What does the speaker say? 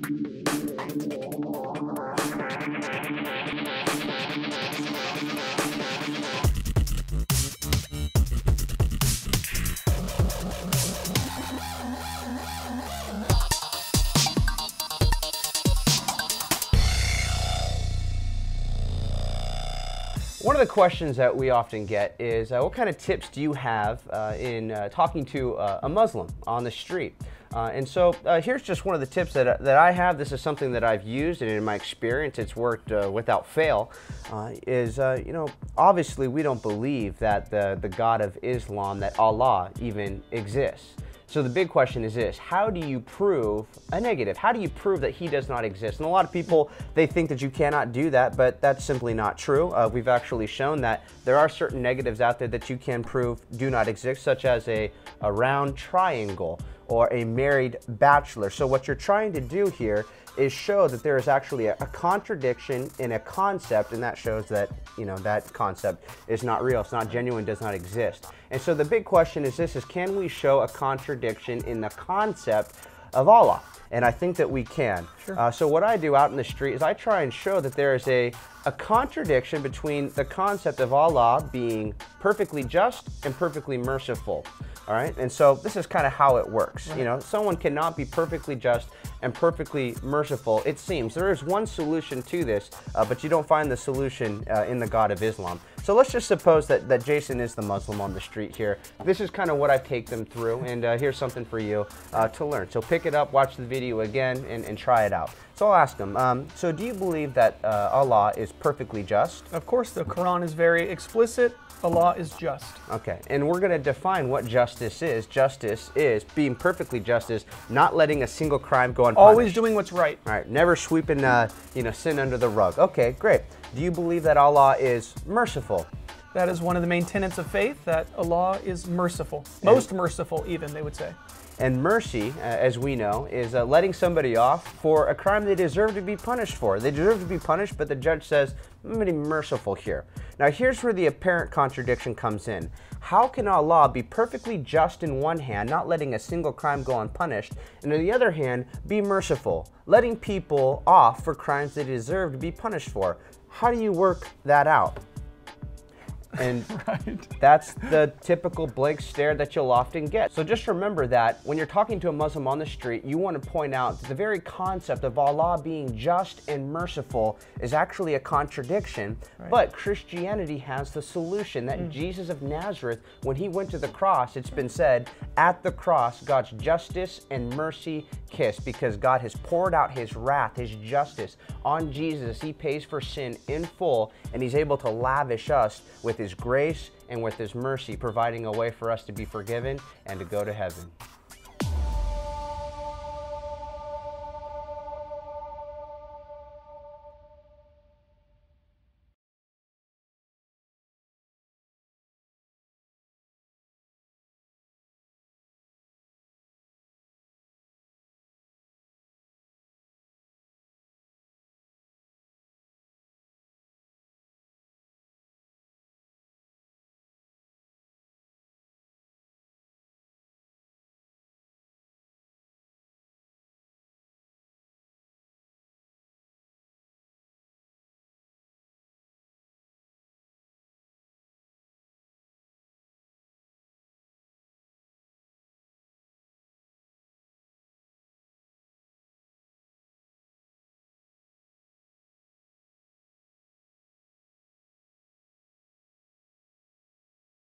One of the questions that we often get is, what kind of tips do you have in talking to a Muslim on the street? And so here's just one of the tips that I have. This is something that I've used, and in my experience, it's worked without fail. You know, obviously we don't believe that the God of Islam, that Allah, even exists. So the big question is this: how do you prove a negative? How do you prove that he does not exist? And a lot of people, they think that you cannot do that, but that's simply not true. We've actually shown that there are certain negatives out there that you can prove do not exist, such as a round triangle or a married bachelor. So what you're trying to do here is show that there is actually a contradiction in a concept, and that shows that, you know, that concept is not real, it's not genuine, does not exist. And so the big question is this: can we show a contradiction in the concept of Allah? And I think that we can. Sure. So what I do out in the street is I try and show that there is a contradiction between the concept of Allah being perfectly just and perfectly merciful. All right, and so this is kind of how it works. Right. You know, someone cannot be perfectly just and perfectly merciful. It seems there is one solution to this, but you don't find the solution in the God of Islam. So let's just suppose that Jason is the Muslim on the street here. This is kind of what I take them through, and here's something for you to learn. So pick it up, watch the video again, and try it out. So I'll ask them, so do you believe that Allah is perfectly just? Of course, the Quran is very explicit. Allah is just. Okay, and we're going to define what justice is. Justice is being perfectly just, is not letting a single crime go unpunished. Always doing what's right. All right, never sweeping you know, sin under the rug. Okay, great. Do you believe that Allah is merciful? That is one of the main tenets of faith, that Allah is merciful. Most merciful, even, they would say. And mercy, as we know, is letting somebody off for a crime they deserve to be punished for. They deserve to be punished, but the judge says, I'm going to be merciful here. Now here's where the apparent contradiction comes in. How can Allah be perfectly just in one hand, not letting a single crime go unpunished, and on the other hand, be merciful, letting people off for crimes they deserve to be punished for? How do you work that out? And right. That's the typical blank stare that you'll often get. So just remember that when you're talking to a Muslim on the street, you want to point out that the very concept of Allah being just and merciful is actually a contradiction. Right. But Christianity has the solution, that Jesus of Nazareth, when he went to the cross, it's been said, at the cross, God's justice and mercy kiss, because God has poured out his wrath, his justice on Jesus. He pays for sin in full, and he's able to lavish us with his grace and with his mercy, providing a way for us to be forgiven and to go to heaven.